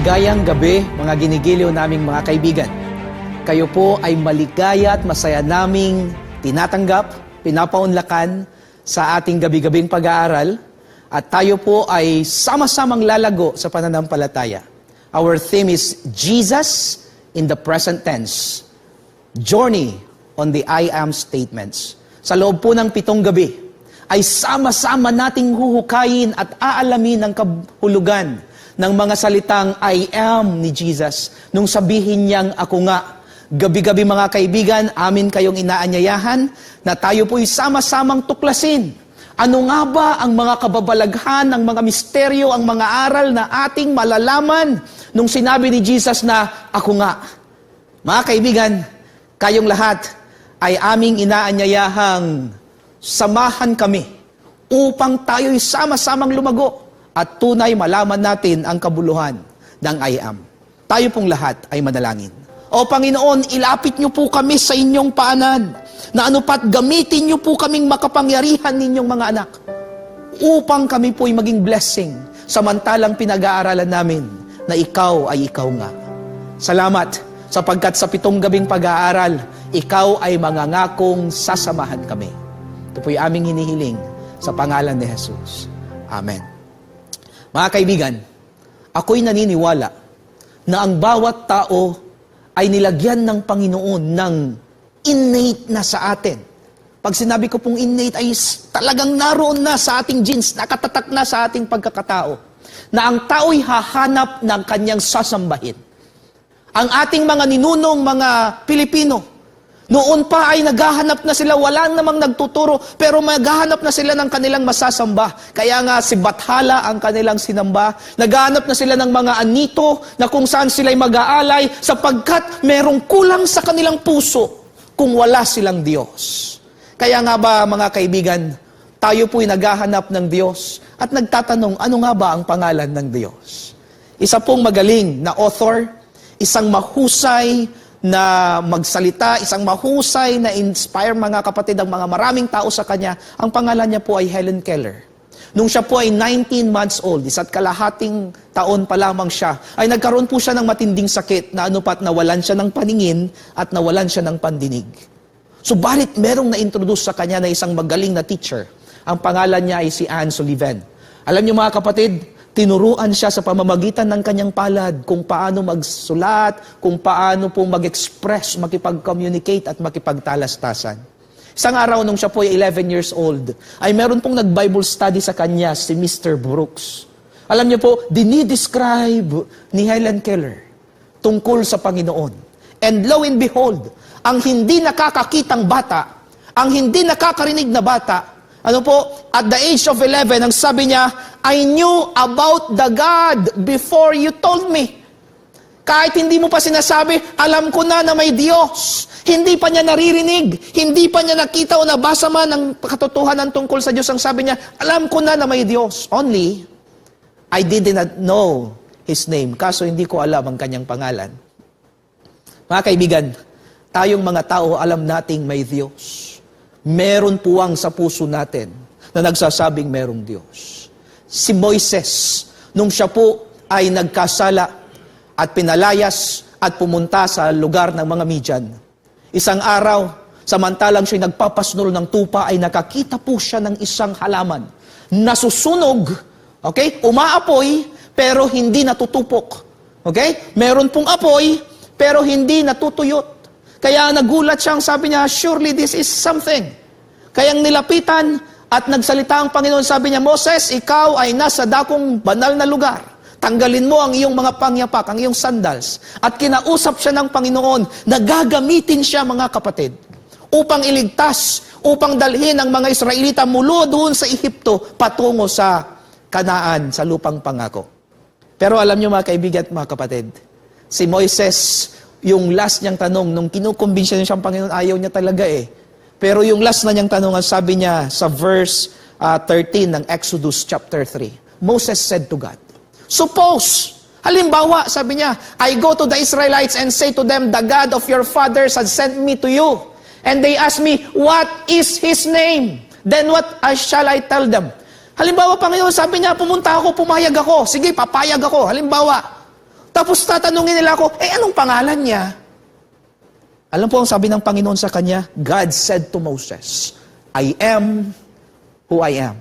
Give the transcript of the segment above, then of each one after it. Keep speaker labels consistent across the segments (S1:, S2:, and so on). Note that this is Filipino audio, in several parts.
S1: Maligayang gabi, mga ginigiliw naming mga kaibigan. Kayo po ay maligaya at masaya naming tinatanggap, pinapaunlakan sa ating gabi-gabing pag-aaral. At tayo po ay sama-samang lalago sa pananampalataya. Our theme is Jesus in the present tense. Journey on the I am statements. Sa loob po ng 7 gabi, ay sama-sama nating huhukayin at aalamin ang kahulugan ng mga salitang I am ni Jesus. Nung sabihin niyang ako nga, gabi-gabi mga kaibigan, amin kayong inaanyayahan na tayo po'y sama-samang tuklasin. Ano nga ba ang mga kababalaghan, ang mga misteryo, ang mga aral na ating malalaman nung sinabi ni Jesus na ako nga? Mga kaibigan, kayong lahat ay aming inaanyayahang samahan kami upang tayo'y sama-samang lumago at tunay malaman natin ang kabuluhan ng I am. Tayo pong lahat ay manalangin. O Panginoon, ilapit niyo po kami sa inyong paanan, na anupat gamitin niyo po kaming makapangyarihan ninyong mga anak, upang kami po'y maging blessing, samantalang pinag-aaralan namin na ikaw ay ikaw nga. Salamat, sapagkat sa 7 gabing pag-aaral, ikaw ay mangangakong sasamahan kami. Ito po'y aming hinihiling sa pangalan ni Jesus. Amen. Mga kaibigan, ako'y naniniwala na ang bawat tao ay nilagyan ng Panginoon ng innate na sa atin. Pag sinabi ko pong innate ay talagang naroon na sa ating genes, nakatatak na sa ating pagkakatao, na ang tao'y hahanap ng kanyang sasambahin. Ang ating mga ninunong mga Pilipino, noon pa ay naghahanap na sila, wala namang nagtuturo, pero maghahanap na sila ng kanilang masasamba. Kaya nga si Bathala ang kanilang sinamba. Naghahanap na sila ng mga anito na kung saan sila'y mag-aalay sapagkat merong kulang sa kanilang puso kung wala silang Diyos. Kaya nga ba mga kaibigan, tayo po'y naghahanap ng Diyos at nagtatanong, ano nga ba ang pangalan ng Diyos? Isa pong magaling na author, isang mahusay na magsalita, isang mahusay na inspire mga kapatid, ang mga maraming tao sa kanya. Ang pangalan niya po ay Helen Keller. Nung siya po ay 19 months old, isa't kalahating taon pa lamang siya, ay nagkaroon po siya ng matinding sakit na anupat nawalan siya ng paningin at nawalan siya ng pandinig. Subalit merong na-introduce sa kanya na isang magaling na teacher. Ang pangalan niya ay si Anne Sullivan. Alam niyo mga kapatid, tinuruan siya sa pamamagitan ng kanyang palad kung paano magsulat, kung paano po mag-express, makipag-communicate at makipagtalastasan. Isang araw nung siya po ay 11 years old, ay meron pong nag-Bible study sa kanya, si Mr. Brooks. Alam niyo po, dinidescribe ni Helen Keller tungkol sa Panginoon. And lo and behold, ang hindi nakakakitang bata, ang hindi nakakarinig na bata, ano po, at the age of 11, ang sabi niya, I knew about the God before you told me. Kahit hindi mo pa sinasabi, alam ko na may Diyos. Hindi pa niya naririnig, hindi pa niya nakita o nabasa man ang katotohanan tungkol sa Diyos. Ang sabi niya, alam ko na may Diyos. Only, I did not know His name. Kaso hindi ko alam ang kanyang pangalan. Mga kaibigan, tayong mga tao alam nating may Diyos. Meron puwang sa puso natin na nagsasabing merong Diyos. Si Moises, nung siya po ay nagkasala at pinalayas at pumunta sa lugar ng mga Midian, isang araw, samantalang siya'y nagpapasnol ng tupa, ay nakakita po siya ng isang halaman. Nasusunog, okay? Umaapoy, pero hindi natutupok. Okay? Meron pong apoy, pero hindi natutuyot. Kaya nagulat siyang sabi niya, surely this is something. Kayang nilapitan at nagsalita ang Panginoon, sabi niya, Moses, ikaw ay nasa dakong banal na lugar. Tanggalin mo ang iyong mga pangyapak, ang iyong sandals. At kinausap siya ng Panginoon na gagamitin siya mga kapatid upang iligtas, upang dalhin ang mga Israelita mula doon sa Ehipto patungo sa Kanaan, sa lupang pangako. Pero alam niyo mga kaibigan at mga kapatid, si Moises, yung last niyang tanong, nung kinukumbensya niya siyang Panginoon, ayaw niya talaga eh. Pero yung last na niyang tanong, sabi niya sa verse 13 ng Exodus chapter 3, Moses said to God, suppose, halimbawa, sabi niya, I go to the Israelites and say to them, the God of your fathers has sent me to you. And they ask me, what is His name? Then what shall I tell them? Halimbawa, Panginoon, sabi niya, pumunta ako, pumayag ako. Sige, papayag ako. Halimbawa, Tapos tatanungin nila ako, anong pangalan niya? Alam po ang sabi ng Panginoon sa kanya, God said to Moses, I am who I am.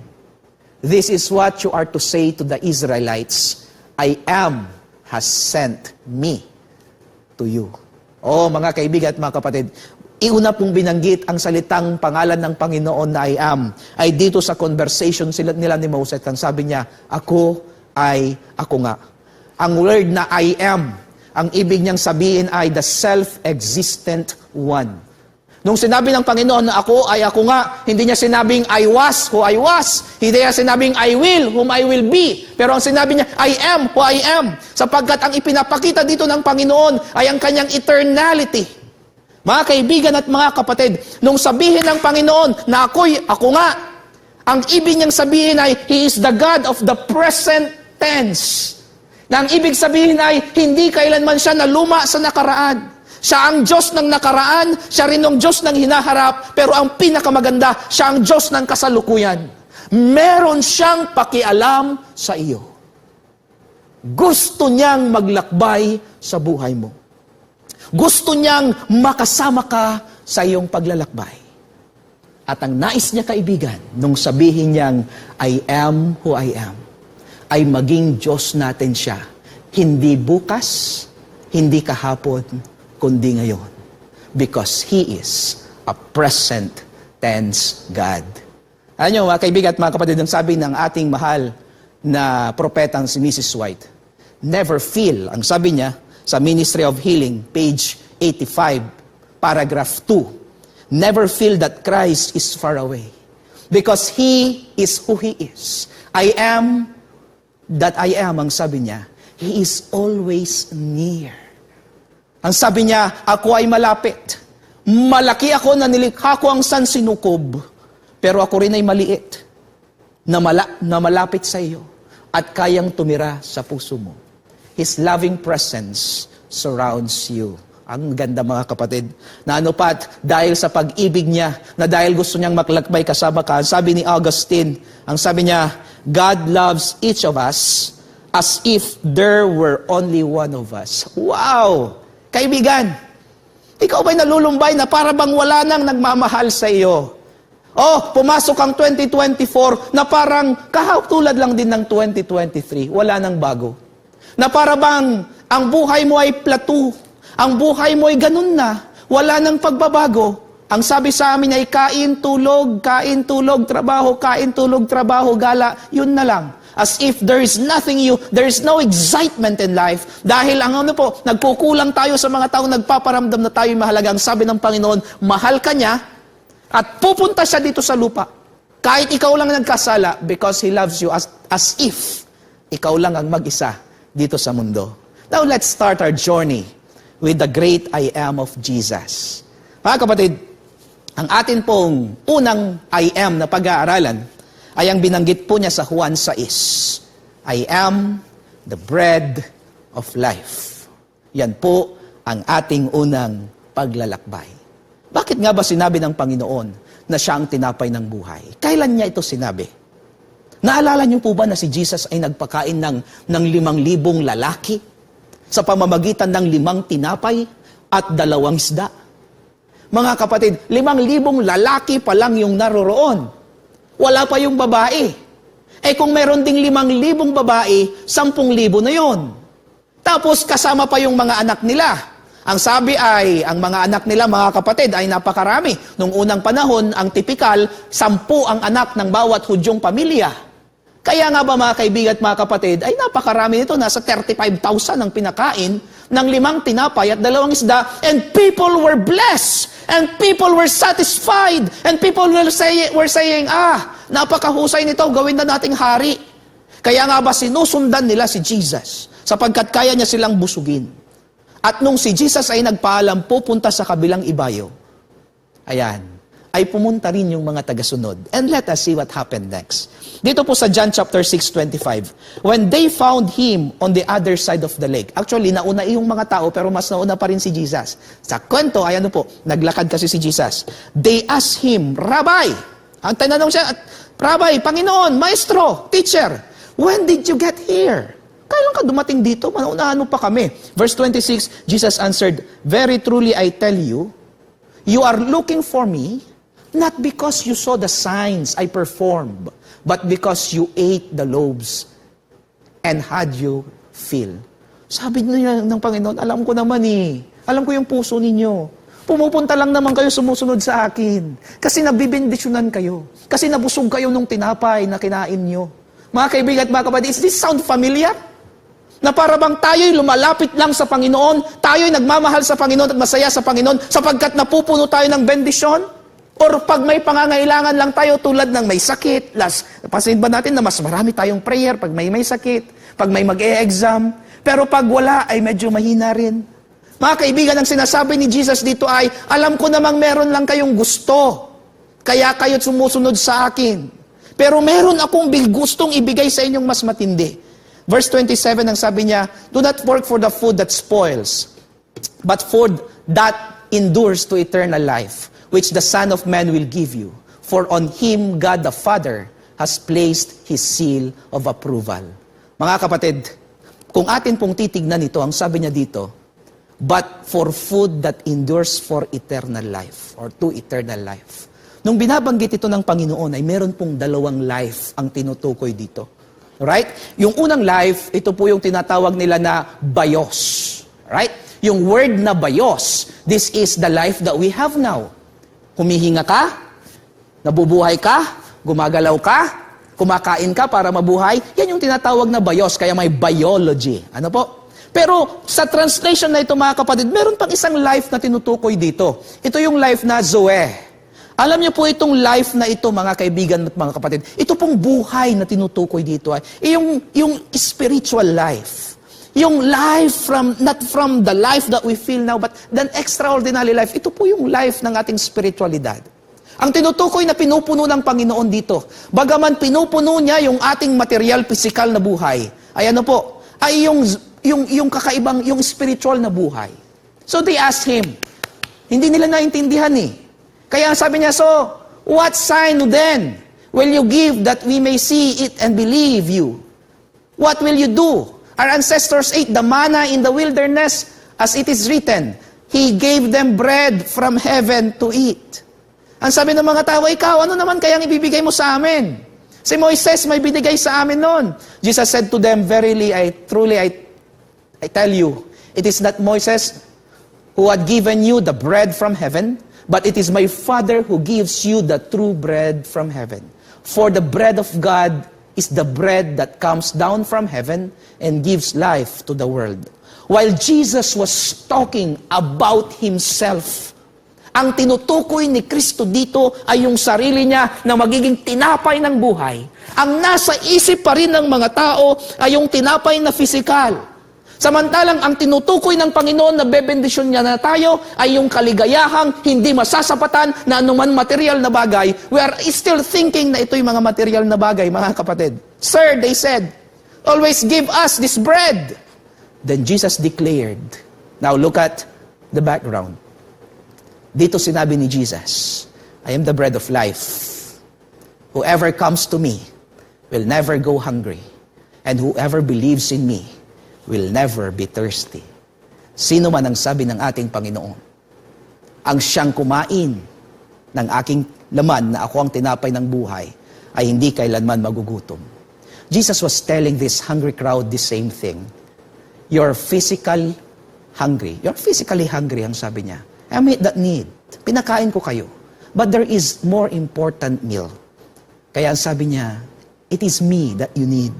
S1: This is what you are to say to the Israelites, I am has sent me to you. Mga kaibigan at mga kapatid, iuna pong binanggit ang salitang pangalan ng Panginoon na I am, ay dito sa conversation nila ni Moses. Ang sabi niya, ako ay ako nga. Ang word na I am, ang ibig niyang sabihin ay the self-existent one. Nung sinabi ng Panginoon na ako ay ako nga, hindi niya sinabing I was who I was. Hindi niya sinabing I will whom I will be. Pero ang sinabi niya, I am who I am. Sapagkat ang ipinapakita dito ng Panginoon ay ang kanyang eternality. Mga kaibigan at mga kapatid, nung sabihin ng Panginoon na ako'y ako nga, ang ibig niyang sabihin ay He is the God of the present tense. Na ang ibig sabihin ay hindi kailanman siya naluma sa nakaraan. Siya ang Diyos ng nakaraan, siya rin ang Diyos ng hinaharap, pero ang pinakamaganda, siya ang Diyos ng kasalukuyan. Meron siyang pakialam sa iyo. Gusto niyang maglakbay sa buhay mo. Gusto niyang makasama ka sa iyong paglalakbay. At ang nais niya, kaibigan, nung sabihin niyang, I am who I am, ay maging Diyos natin siya. Hindi bukas, hindi kahapon, kundi ngayon. Because He is a present tense God. Alam niyo, mga kaibigan at mga kapatid, ang sabi ng ating mahal na propetang si Mrs. White, never feel, ang sabi niya, sa Ministry of Healing, page 85, paragraph 2, never feel that Christ is far away. Because He is who He is. I am that I am, ang sabi niya, He is always near. Ang sabi niya, ako ay malapit. Malaki ako na nilikha ko ang sansinukob, pero ako rin ay maliit na malapit sa iyo at kayang tumira sa puso mo. His loving presence surrounds you. Ang ganda, mga kapatid. Na ano pat, dahil sa pag-ibig niya, na dahil gusto niyang maglakbay kasama ka, sabi ni Augustine, ang sabi niya, God loves each of us as if there were only one of us. Wow! Kaibigan, ikaw ba'y nalulumbay na para bang wala nang nagmamahal sa iyo? Pumasok ang 2024 na parang kahaptulad lang din ng 2023, wala nang bago. Na para bang ang buhay mo ay plateau, ang buhay mo ay ganun na, wala nang pagbabago. Ang sabi sa amin ay kain, tulog, trabaho, gala, yun na lang. As if there is nothing there is no excitement in life. Dahil nagkukulang tayo sa mga taong nagpaparamdam na tayo mahalaga. Ang sabi ng Panginoon, mahal ka niya at pupunta siya dito sa lupa. Kahit ikaw lang nagkasala because He loves you as if ikaw lang ang mag-isa dito sa mundo. Now let's start our journey with the great I am of Jesus. Mga kapatid, ang atin pong unang I am na pag-aaralan ay ang binanggit po niya sa Juan 6. I am the bread of life. Yan po ang ating unang paglalakbay. Bakit nga ba sinabi ng Panginoon na siya ang tinapay ng buhay? Kailan niya ito sinabi? Naalala niyo po ba na si Jesus ay nagpakain ng 5,000 lalaki sa pamamagitan ng 5 tinapay at 2 isda? Mga kapatid, 5,000 lalaki pa lang yung naroroon. Wala pa yung babae. Kung meron ding 5,000 babae, 10,000 na yon. Tapos kasama pa yung mga anak nila. Ang sabi ay, ang mga anak nila, mga kapatid, ay napakarami. Nung unang panahon, ang tipikal, 10 ang anak ng bawat Hudyong pamilya. Kaya nga ba, mga kaibigan at mga kapatid, ay napakarami nito. Nasa 35,000 ang pinakain ng 5 tinapay at 2 isda. And people were blessed. And people were satisfied. And people were saying, napakahusay nito, gawin na nating hari. Kaya nga ba sinusundan nila si Jesus sapagkat kaya niya silang busugin. At nung si Jesus ay nagpaalam, pupunta sa kabilang ibayo, ay pumunta rin yung mga tagasunod. And let us see what happened next. Dito po sa John chapter 6:25, when they found Him on the other side of the lake. Actually, nauna yung mga tao, pero mas nauna pa rin si Jesus. Sa kwento, naglakad kasi si Jesus. They asked Him, Rabbi, ang tinanong siya, Rabbi, Panginoon, Maestro, Teacher, when did you get here? Kailan ka dumating dito? Manaunahan mo pa kami. Verse 26, Jesus answered, "Very truly I tell you, you are looking for me, not because you saw the signs I performed, but because you ate the loaves and had you fill." Sabi niya ng Panginoon, alam ko naman alam ko yung puso ninyo. Pumupunta lang naman kayo sumusunod sa akin. Kasi nabibindisyonan kayo. Kasi nabusog kayo nung tinapay na kinain nyo. Mga kaibigan at mga kapatid, does this sound familiar? Na para bang tayo'y lumalapit lang sa Panginoon, tayo'y nagmamahal sa Panginoon at masaya sa Panginoon sapagkat napupuno tayo ng bendisyon? Or pag may pangangailangan lang tayo tulad ng may sakit, pasin ba natin na mas marami tayong prayer pag may sakit, pag may mag-e-exam, pero pag wala ay medyo mahina rin. Mga kaibigan, ang sinasabi ni Jesus dito ay, alam ko namang meron lang kayong gusto, kaya kayo't sumusunod sa akin. Pero meron akong gustong ibigay sa inyong mas matindi. Verse 27, ang sabi niya, "Do not work for the food that spoils, but for that endures to eternal life, which the Son of Man will give you. For on Him God the Father has placed His seal of approval." Mga kapatid, kung atin pong titignan ito, ang sabi niya dito, "But for food that endures for eternal life," or to eternal life. Nung binabanggit ito ng Panginoon, ay meron pong dalawang life ang tinutukoy dito. Right? Yung unang life, ito po yung tinatawag nila na bios. Right? Yung word na bios, this is the life that we have now. Humihinga ka, nabubuhay ka, gumagalaw ka, kumakain ka para mabuhay, yan yung tinatawag na bios, kaya may biology. Ano po? Pero sa translation na ito mga kapatid, meron pang isang life na tinutukoy dito. Ito yung life na Zoe. Alam niyo po itong life na ito mga kaibigan at mga kapatid, ito pong buhay na tinutukoy dito ay yung spiritual life. Yung life not from the life that we feel now, but the extraordinary life. Ito po yung life ng ating spiritualidad. Ang tinutukoy na pinupuno ng Panginoon dito, bagaman pinupuno niya yung ating material, physical na buhay, ay ano po, ay yung kakaibang, yung spiritual na buhay. So they asked him, hindi nila naintindihan Kaya sabi niya, "So, what sign then will you give that we may see it and believe you? What will you do? Our ancestors ate the manna in the wilderness, as it is written, He gave them bread from heaven to eat." Ang sabi ng mga tao, ikaw, ano naman kayang ibibigay mo sa amin? Si Moises may binigay sa amin noon. Jesus said to them, "Verily, truly, I tell you, it is not Moses who had given you the bread from heaven, but it is my Father who gives you the true bread from heaven. For the bread of God is the bread that comes down from heaven and gives life to the world." While Jesus was talking about Himself, ang tinutukoy ni Kristo dito ay yung sarili niya na magiging tinapay ng buhay. Ang nasa isip pa rin ng mga tao ay yung tinapay na pisikal. Samantalang ang tinutukoy ng Panginoon na bebendisyon niya na tayo ay yung kaligayahang hindi masasapatan na anuman material na bagay. We are still thinking na ito'y mga material na bagay, mga kapatid. "Sir," they said, "always give us this bread." Then Jesus declared, now look at the background. Dito sinabi ni Jesus, "I am the bread of life. Whoever comes to me will never go hungry, and whoever believes in me will never be thirsty." Sino man ang sabi ng ating Panginoon, ang siyang kumain ng aking laman na ako ang tinapay ng buhay, ay hindi kailanman magugutom. Jesus was telling this hungry crowd the same thing. You're physically hungry. You're physically hungry, ang sabi niya. I meet that need. Pinakain ko kayo. But there is more important meal. Kaya ang sabi niya, it is me that you need.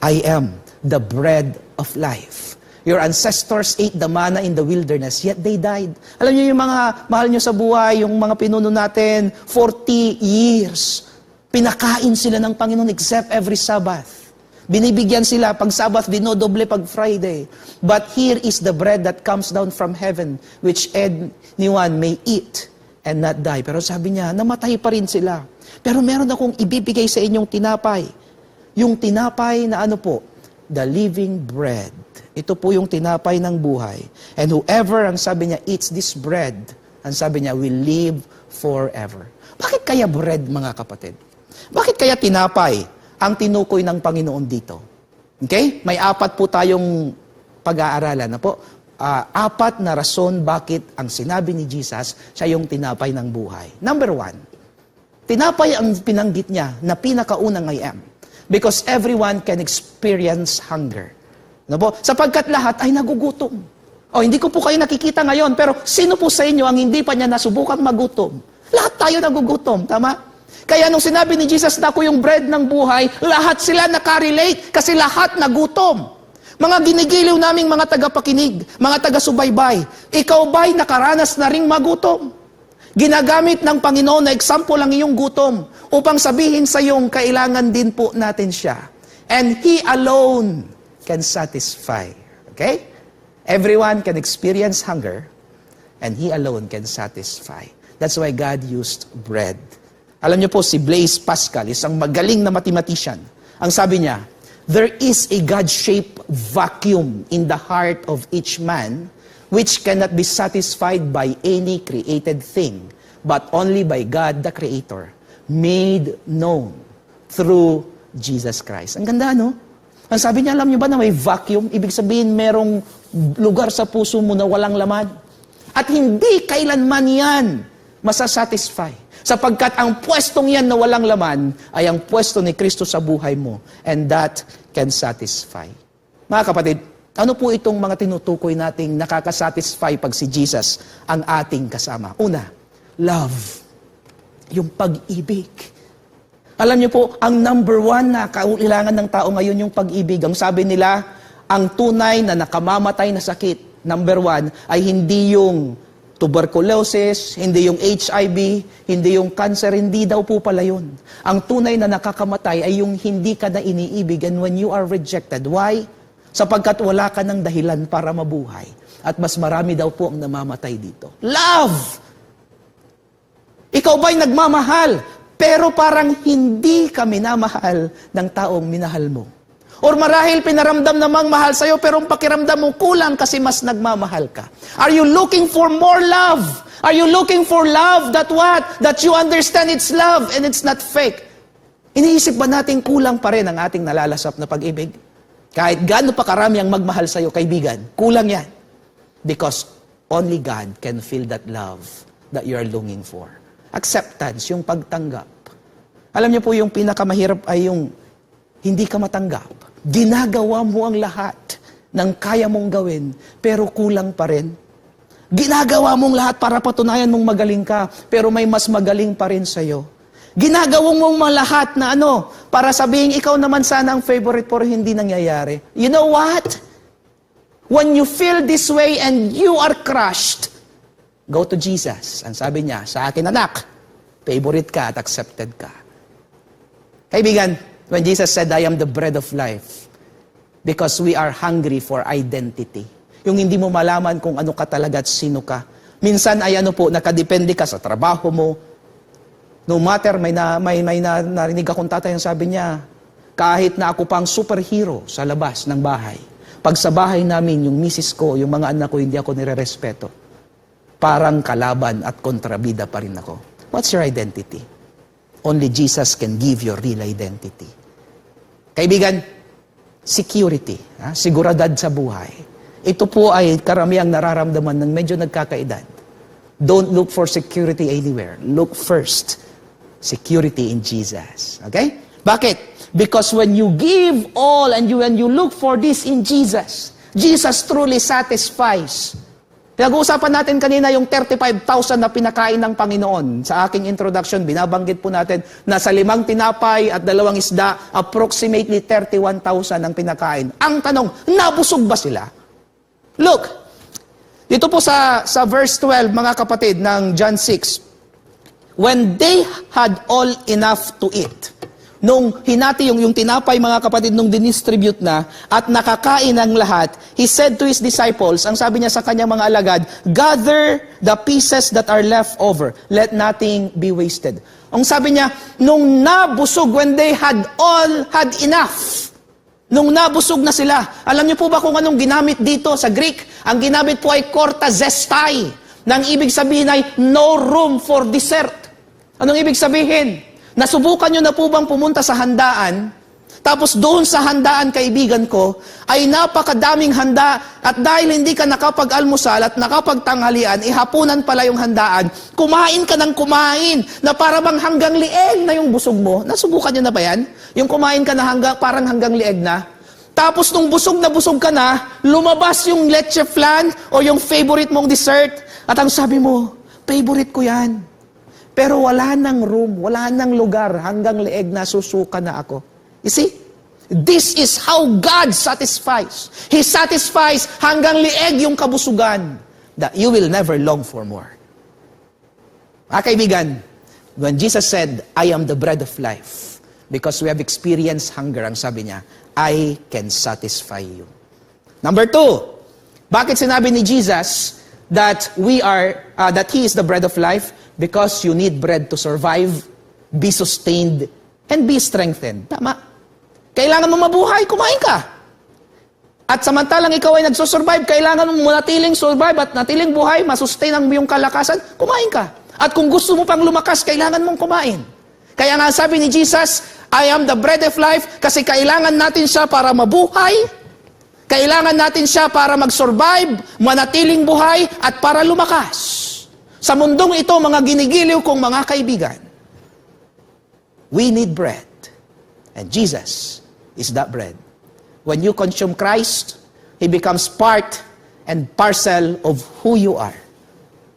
S1: I am the bread of life. Your ancestors ate the manna in the wilderness, yet they died. Alam niyo yung mga mahal niyo sa buhay, yung mga pinuno natin, 40 years. Pinakain sila ng Panginoon except every Sabbath. Binibigyan sila pag Sabbath, dinodoble pag Friday. But here is the bread that comes down from heaven, which anyone may eat and not die. Pero sabi niya, namatay pa rin sila. Pero meron akong ibibigay sa inyong tinapay. Yung tinapay na ano po, the living bread. Ito po yung tinapay ng buhay. And whoever, ang sabi niya, eats this bread, ang sabi niya, will live forever. Bakit kaya bread, mga kapatid? Bakit kaya tinapay ang tinukoy ng Panginoon dito? Okay? May apat po tayong pag-aaralan na po. Apat na rason bakit ang sinabi ni Jesus, siya yung tinapay ng buhay. Number one, tinapay ang pinanggit niya na pinakaunang I am. Because everyone can experience hunger. Ano po? Sapagkat lahat ay nagugutom. Hindi ko po kayo nakikita ngayon, pero sino po sa inyo ang hindi pa niya nasubukang magutom? Lahat tayo nagugutom, tama? Kaya nung sinabi ni Jesus na ako yung bread ng buhay, lahat sila nakarelate kasi lahat nagutom. Mga ginigiliw naming mga tagapakinig, mga taga-subaybay, ikaw ba'y nakaranas na ring magutom? Ginagamit ng Panginoon na example ang iyong gutom upang sabihin sa iyong kailangan din po natin siya. And He alone can satisfy. Okay? Everyone can experience hunger and He alone can satisfy. That's why God used bread. Alam niyo po, si Blaise Pascal, isang magaling na mathematician, ang sabi niya, there is a God-shaped vacuum in the heart of each man which cannot be satisfied by any created thing, but only by God the Creator, made known through Jesus Christ. Ang ganda, no? Ang sabi niya, alam niyo ba na may vacuum? Ibig sabihin, merong lugar sa puso mo na walang laman. At hindi kailanman yan masasatisfy. Sapagkat ang pwestong yan na walang laman ay ang pwesto ni Kristo sa buhay mo. And that can satisfy. Mga kapatid, ano po itong mga tinutukoy nating nakakasatisfy pag si Jesus ang ating kasama? Una, love. Yung pag-ibig. Alam niyo po, ang number one na kailangan ng tao ngayon yung pag-ibig. Ang sabi nila, ang tunay na nakamamatay na sakit, number one, ay hindi yung tuberculosis, hindi yung HIV, hindi yung cancer, hindi daw po pala yun. Ang tunay na nakakamatay ay yung hindi ka na iniibig and when you are rejected. Why? Sapagkat wala ka ng dahilan para mabuhay. At mas marami daw po ang namamatay dito. Love! Ikaw ba'y nagmamahal? Pero parang hindi ka minamahal ng taong minahal mo. Or marahil pinaramdam namang mahal sa'yo, pero ang pakiramdam mo kulang kasi mas nagmamahal ka. Are you looking for more love? Are you looking for love that what? That you understand it's love and it's not fake. Iniisip ba natin kulang pa rin ang ating nalalasap na pag-ibig? Kahit gaano pa karami ang magmahal sa'yo, kaibigan, kulang yan. Because only God can feel that love that you are longing for. Acceptance, yung pagtanggap. Alam niyo po, yung pinakamahirap ay yung hindi ka matanggap. Ginagawa mo ang lahat ng kaya mong gawin, pero kulang pa rin. Ginagawa mong lahat para patunayan mong magaling ka, pero may mas magaling pa rin sa'yo. Ginagawa mong lahat na para sabihin ikaw naman sana ang favorite, pero hindi nangyayari. You know what? When you feel this way and you are crushed, go to Jesus. Ang sabi niya, sa akin anak, favorite ka at accepted ka. Kaibigan, when Jesus said, I am the bread of life, because we are hungry for identity. Yung hindi mo malaman kung ano ka talaga at sino ka. Minsan ay nakadepende ka sa trabaho mo. No matter, may narinig akong tatay ang sabi niya, kahit na ako pang superhero sa labas ng bahay, pag sa bahay namin, yung misis ko, yung mga anak ko, hindi ako nirerespeto. Parang kalaban at kontrabida pa rin ako. What's your identity? Only Jesus can give your real identity. Kaibigan, security, siguradad sa buhay. Ito po ay karamihang nararamdaman ng medyo nagkakaedad. Don't look for security anywhere. Look first, security in Jesus. Okay? Bakit? Because when you give all and when you look for this in Jesus, Jesus truly satisfies. Pinag-uusapan natin kanina yung 35,000 na pinakain ng Panginoon. Sa aking introduction, binabanggit po natin na sa 5 tinapay at 2 isda, approximately 31,000 ang pinakain. Ang tanong, nabusog ba sila? Look, dito po sa verse 12, mga kapatid, ng John 6, when they had all enough to eat, nung hinati yung tinapay, mga kapatid, nung dinistribute na, at nakakain ang lahat, He said to His disciples, ang sabi niya sa kanyang mga alagad, gather the pieces that are left over, let nothing be wasted. Ang sabi niya, nung nabusog, when they had all had enough, nung nabusog na sila, alam niyo po ba kung anong ginamit dito sa Greek? Ang ginamit po ay korta zestai, nang ibig sabihin ay no room for dessert. Anong ibig sabihin? Nasubukan nyo na po bang pumunta sa handaan Tapos doon sa handaan, kaibigan ko, ay napakadaming handa at dahil hindi ka nakapag-almusal at nakapagtanghalian, ihapunan pala yung handaan, kumain ka ng kumain na para bang hanggang lieg na yung busog mo. Nasubukan niyo na ba yan? Yung kumain ka na parang hanggang lieg na. Tapos nung busog ka na, lumabas yung leche flan o yung favorite mong dessert at ang sabi mo, favorite ko yan. Pero wala nang room, wala nang lugar, hanggang lieg na susuka na ako. You see? This is how God satisfies. He satisfies hanggang lieg yung kabusugan that you will never long for more. Kaibigan, when Jesus said, I am the bread of life, because we have experienced hunger, ang sabi niya, I can satisfy you. Number 2, bakit sinabi ni Jesus that that He is the bread of life? Because you need bread to survive, be sustained, and be strengthened. Tama. Kailangan mo mabuhay, kumain ka. At samantalang ikaw ay nagsusurvive, kailangan mo natiling survive at natiling buhay, masustain ang iyong kalakasan, kumain ka. At kung gusto mo pang lumakas, kailangan mong kumain. Kaya nga sabi ni Jesus, I am the bread of life, kasi kailangan natin siya para mabuhay, kailangan natin siya para mag-survive, manatiling buhay, at para lumakas. Sa mundong ito, mga ginigiliw kong mga kaibigan, we need bread. And Jesus is that bread. When you consume Christ, He becomes part and parcel of who you are.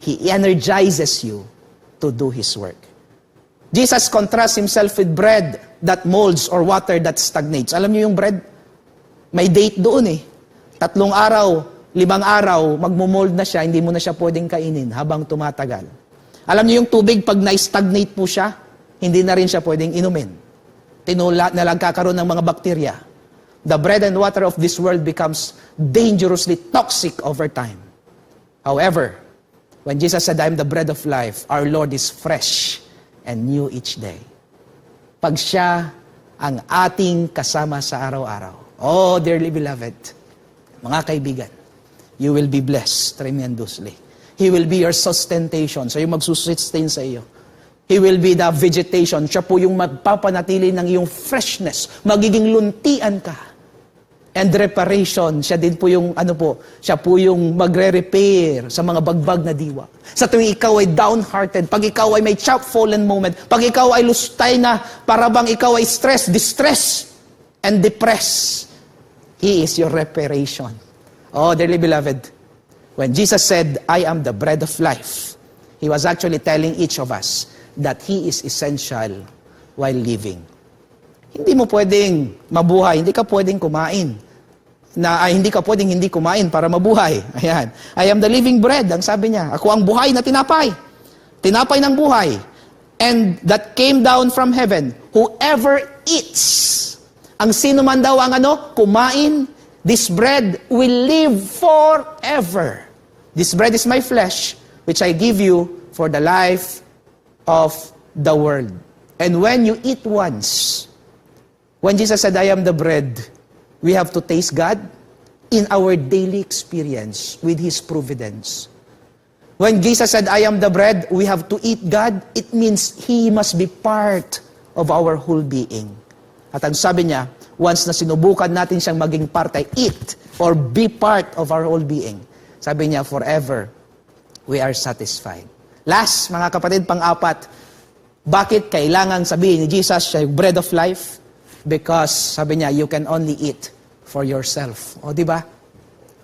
S1: He energizes you to do His work. Jesus contrasts Himself with bread that molds or water that stagnates. Alam niyo yung bread? May date doon eh. 3 araw, 5 araw, magmumold na siya, hindi mo na siya pwedeng kainin habang tumatagal. Alam niyo yung tubig, pag na-stagnate po siya, hindi na rin siya pwedeng inumin. Tinula na lang kakaroon ng mga bakterya. The bread and water of this world becomes dangerously toxic over time. However, when Jesus said, I am the bread of life, our Lord is fresh and new each day. Pag siya ang ating kasama sa araw-araw. Oh, dearly beloved, mga kaibigan, you will be blessed tremendously. He will be your sustentation. So yung magsusustain sa iyo. He will be the vegetation. Siya po yung magpapanatili ng iyong freshness. Magiging luntian ka. And reparation, siya din po yung, siya po yung magre-repair sa mga bagbag na diwa. Sa tuwing ikaw ay downhearted, pag ikaw ay may fallen moment, pag ikaw ay lustay na, para bang ikaw ay stressed, distressed, and depressed, He is your reparation. Oh, dearly beloved, when Jesus said, I am the bread of life, He was actually telling each of us that He is essential while living. Hindi mo pwedeng mabuhay, hindi ka pwedeng kumain. Hindi ka pwedeng hindi kumain para mabuhay. Ayan. I am the living bread, ang sabi niya. Ako ang buhay na tinapay. Tinapay ng buhay. And that came down from heaven. Whoever eats, ang sino man daw ang kumain, this bread will live forever. This bread is my flesh, which I give you for the life of the world. And when you eat once, when Jesus said, I am the bread, we have to taste God in our daily experience with His providence. When Jesus said, I am the bread, we have to eat God, it means He must be part of our whole being. At ang sabi niya, once na sinubukan natin siyang maging parte, eat or be part of our whole being, sabi niya, forever, we are satisfied. Last, mga kapatid, pang-apat, bakit kailangan sabihin ni Jesus siya yung bread of life? Because, sabi niya, you can only eat for yourself. O, di ba?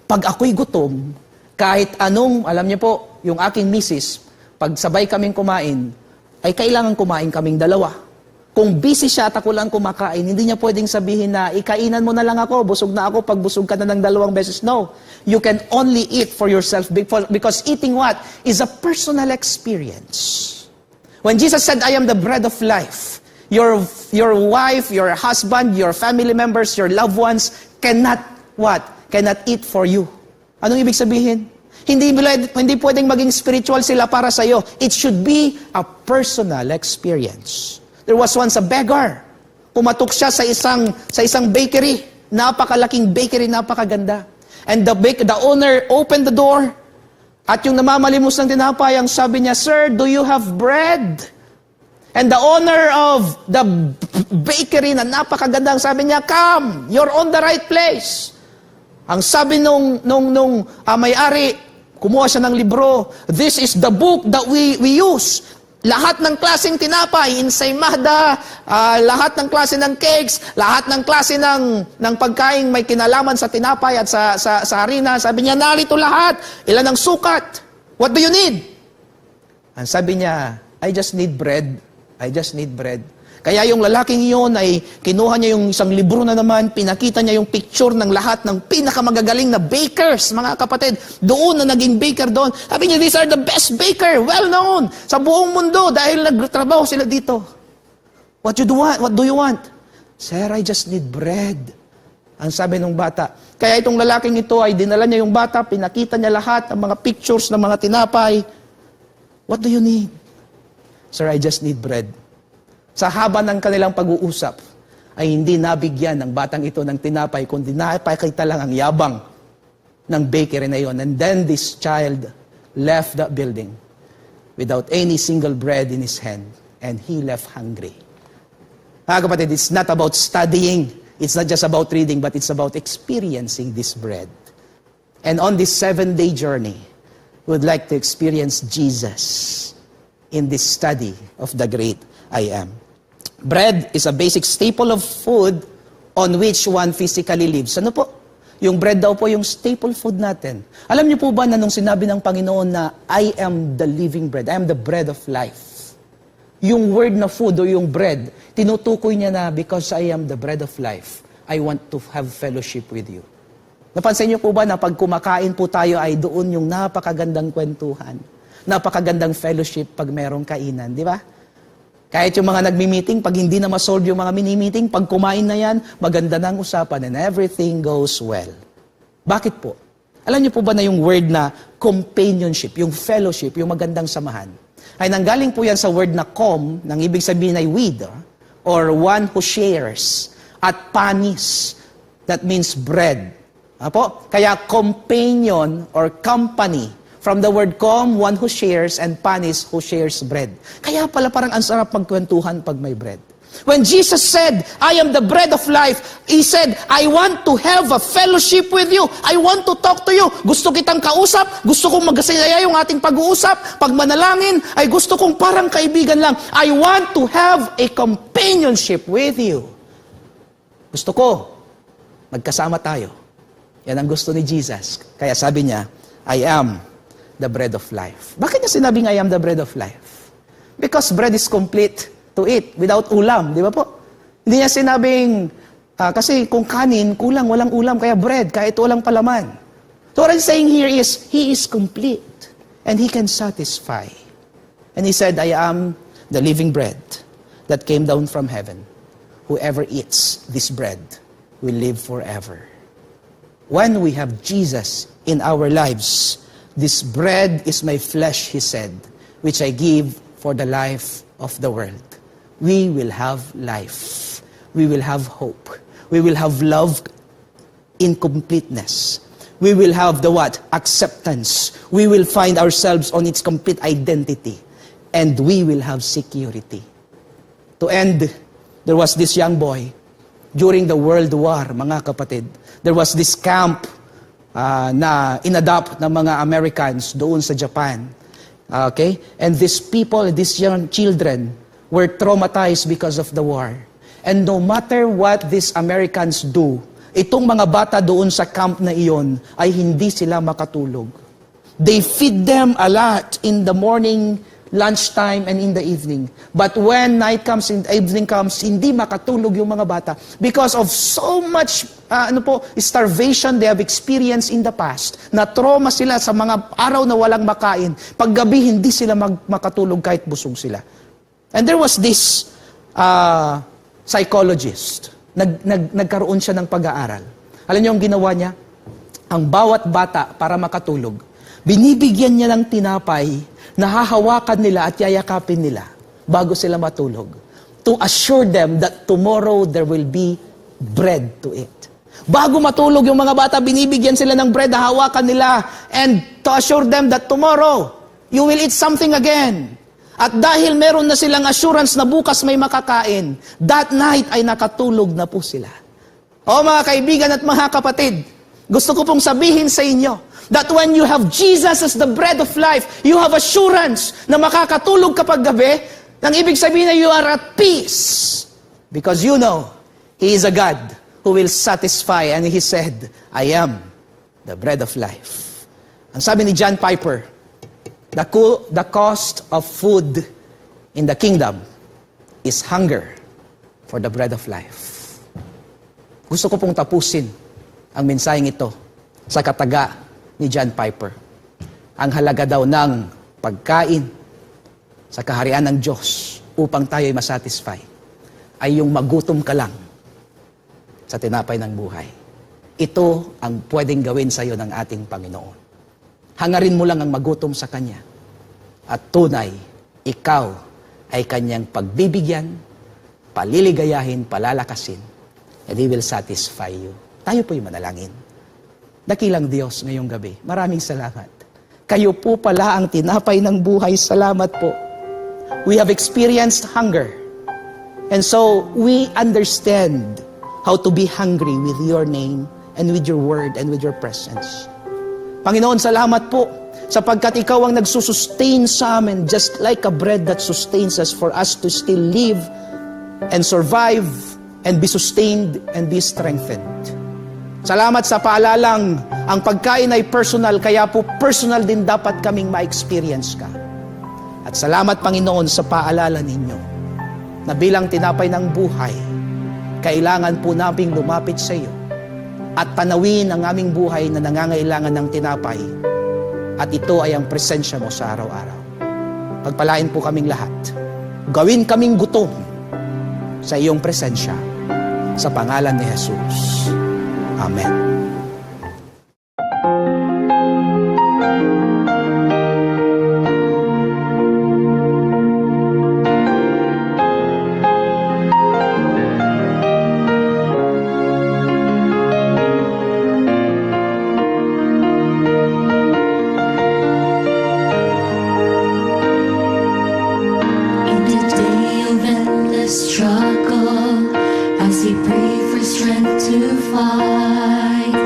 S1: Pag ako'y gutom, kahit anong, alam niyo po, yung aking misis, pag sabay kaming kumain, ay kailangan kumain kaming dalawa. Kung busy siya at ako lang kumakain, hindi niya pwedeng sabihin na, ikainan mo na lang ako, busog na ako, pag busog ka na ng 2 beses. No. You can only eat for yourself because eating what? Is a personal experience. When Jesus said, I am the bread of life, your wife, your husband, your family members, your loved ones cannot what? Cannot eat for you. Anong ibig sabihin? Hindi pwedeng maging spiritual sila para sa iyo. It should be a personal experience. There was once a beggar. Pumatok siya sa isang bakery. Napakalaking bakery, napakaganda. And the owner opened the door. At yung namamalimos ng tinapay, ang sabi niya, Sir, do you have bread? And the owner of the bakery na napakagandang, sabi niya, "Come, you're on the right place." Ang sabi nung may-ari, kumuha siya ng libro, "This is the book that we use. Lahat ng klaseng tinapay, ensaymada, lahat ng klase ng cakes, lahat ng klase ng pagkain may kinalaman sa tinapay at sa harina." Sabi niya, "Narito lahat. Ilan ang sukat? What do you need?" Ang sabi niya, "I just need bread. I just need bread." Kaya yung lalaking iyon ay kinuha niya yung isang libro na naman, pinakita niya yung picture ng lahat ng pinakamagagaling na bakers, mga kapatid. Doon na naging baker doon. Sabi niya, "These are the best baker, well known sa buong mundo dahil nagtrabaho sila dito." What do you want? What do you want? "Sir, I just need bread." Ang sabi ng bata. Kaya itong lalaking ito ay dinala niya yung bata, pinakita niya lahat ng mga pictures ng mga tinapay. "What do you need?" "Sir, I just need bread." Sa haba ng kanilang pag-uusap, ay hindi nabigyan ng batang ito ng tinapay, kundi napakita lang ang yabang ng bakery na yon. And then this child left the building without any single bread in his hand, and he left hungry. Mga kapatid, it's not about studying, it's not just about reading, but it's about experiencing this bread. And on this 7-day journey, we would like to experience Jesus in this study of the great I Am. Bread is a basic staple of food on which one physically lives. Ano po? Yung bread daw po yung staple food natin. Alam niyo po ba na nung sinabi ng Panginoon na I am the living bread, I am the bread of life. Yung word na food o yung bread, tinutukoy niya na because I am the bread of life, I want to have fellowship with you. Napansin niyo po ba na pag kumakain po tayo ay doon yung napakagandang kwentuhan, napakagandang fellowship pag merong kainan, di ba? Kahit yung mga nagmi-meeting, pag hindi na masolve yung mga mini-meeting, pag kumain na yan, maganda na ang usapan and everything goes well. Bakit po? Alam niyo po ba na yung word na companionship, yung fellowship, yung magandang samahan, ay nanggaling po yan sa word na com, nang ibig sabihin ay with, or one who shares, at panis, that means bread. Apo? Kaya companion or company, from the word com, one who shares, and panis, who shares bread. Kaya pala parang ang sarap magkwentuhan pag may bread. When Jesus said, I am the bread of life, He said, I want to have a fellowship with you. I want to talk to you. Gusto kitang kausap. Gusto kong magkasaya yung ating pag-uusap. Pag manalangin, ay gusto kong parang kaibigan lang. I want to have a companionship with you. Gusto ko, magkasama tayo. Yan ang gusto ni Jesus. Kaya sabi niya, I am the bread of life. Bakit niya sinabing I am the bread of life? Because bread is complete to eat without ulam, di ba po? Hindi niya sinabing, kasi kung kanin, kulang, walang ulam, kaya bread, kahit walang palaman. So what I'm saying here is, He is complete and He can satisfy. And He said, I am the living bread that came down from heaven. Whoever eats this bread will live forever. When we have Jesus in our lives, this bread is my flesh, He said, which I give for the life of the world. We will have life. We will have hope. We will have love in completeness. We will have the what? Acceptance. We will find ourselves on its complete identity. And we will have security. To end, there was this young boy during the World War, mga kapatid. There was this camp na inadopt ng mga Americans doon sa Japan. Okay? And these people, these young children, were traumatized because of the war. And no matter what these Americans do, itong mga bata doon sa camp na iyon ay hindi sila makatulog. They feed them a lot in the morning, lunchtime, and in the evening. But when night comes and evening comes, hindi makatulog yung mga bata because of so much starvation they have experienced in the past. Na trauma sila sa mga araw na walang makain. Paggabi, hindi sila makatulog kahit busog sila. And there was this psychologist. Nagkaroon siya ng pag-aaral. Alam niyo ang ginawa niya? Ang bawat bata para makatulog, binibigyan niya ng tinapay na hahawakan nila at yayakapin nila bago sila matulog. To assure them that tomorrow there will be bread to eat. Bago matulog yung mga bata, binibigyan sila ng bread na hawakan nila and to assure them that tomorrow you will eat something again. At dahil meron na silang assurance na bukas may makakain, that night ay nakatulog na po sila. O mga kaibigan at mga kapatid, gusto ko pong sabihin sa inyo that when you have Jesus as the bread of life, you have assurance na makakatulog kapag gabi, nang ibig sabihin na you are at peace. Because you know, He is a God who will satisfy. And He said, I am the bread of life. Ang sabi ni John Piper, the cost of food in the kingdom is hunger for the bread of life. Gusto ko pong tapusin ang mensaheng ito sa kataga ni John Piper. Ang halaga daw ng pagkain sa kaharian ng Diyos upang tayo'y masatisfy ay yung magutom ka lang sa tinapay ng buhay. Ito ang pwedeng gawin sa iyo ng ating Panginoon. Hangarin mo lang ang magutom sa Kanya. At tunay, ikaw ay Kanyang pagbibigyan, paliligayahin, palalakasin, and He will satisfy you. Tayo po'y manalangin. Dakilang Diyos ngayong gabi, maraming salamat. Kayo po pala ang tinapay ng buhay. Salamat po. We have experienced hunger. And so, we understand how to be hungry with your name and with your word and with your presence. Panginoon, salamat po sapagkat ikaw ang nagsusustain sa amin just like a bread that sustains us for us to still live and survive and be sustained and be strengthened. Salamat sa paalalang ang pagkain ay personal, kaya po personal din dapat kaming ma-experience ka. At salamat, Panginoon, sa paalala ninyo na bilang tinapay ng buhay, kailangan po nating lumapit sa iyo at tanawin ang aming buhay na nangangailangan ng tinapay. At ito ay ang presensya mo sa araw-araw. Pagpalain po kaming lahat. Gawin kaming gutom sa iyong presensya. Sa pangalan ni Jesus. Amen.
S2: Struggle as we pray for strength to fight.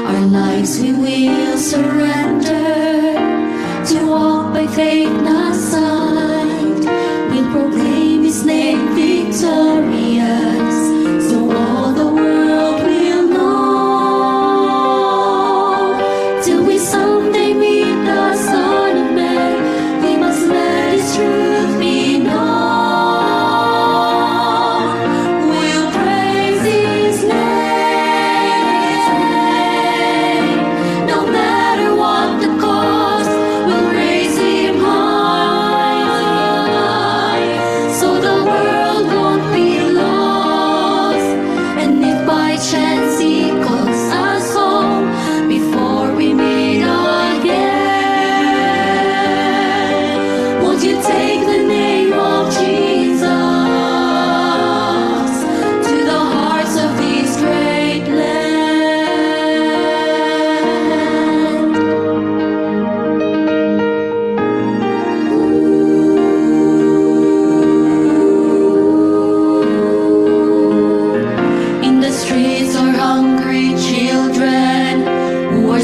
S2: Our lives we will surrender to walk by faith, not sight. We'll proclaim His name victorious, so all the world will know. Till we someday meet the Son of Man, we must let His truth be known.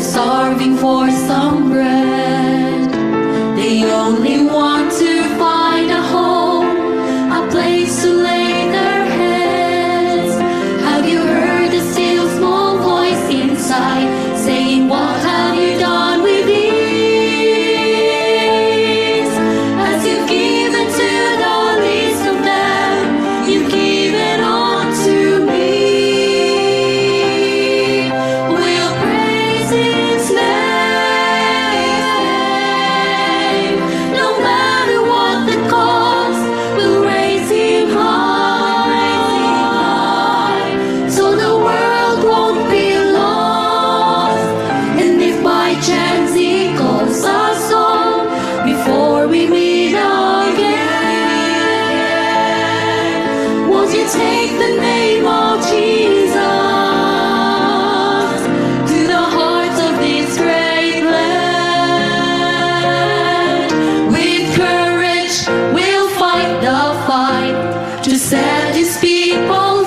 S2: Starving for some bread, they only want to find a home, a place to lay their heads. Have you heard the still small voice inside saying, what have you done with these? As you've given to the least of them, you've given on to me. We'll praise His name, no matter what the cost. We'll raise Him high, so the world won't be lost. And if by chance He calls us home before we meet again, won't you take the name of Jesus to the hearts of this great land? With courage, to set His people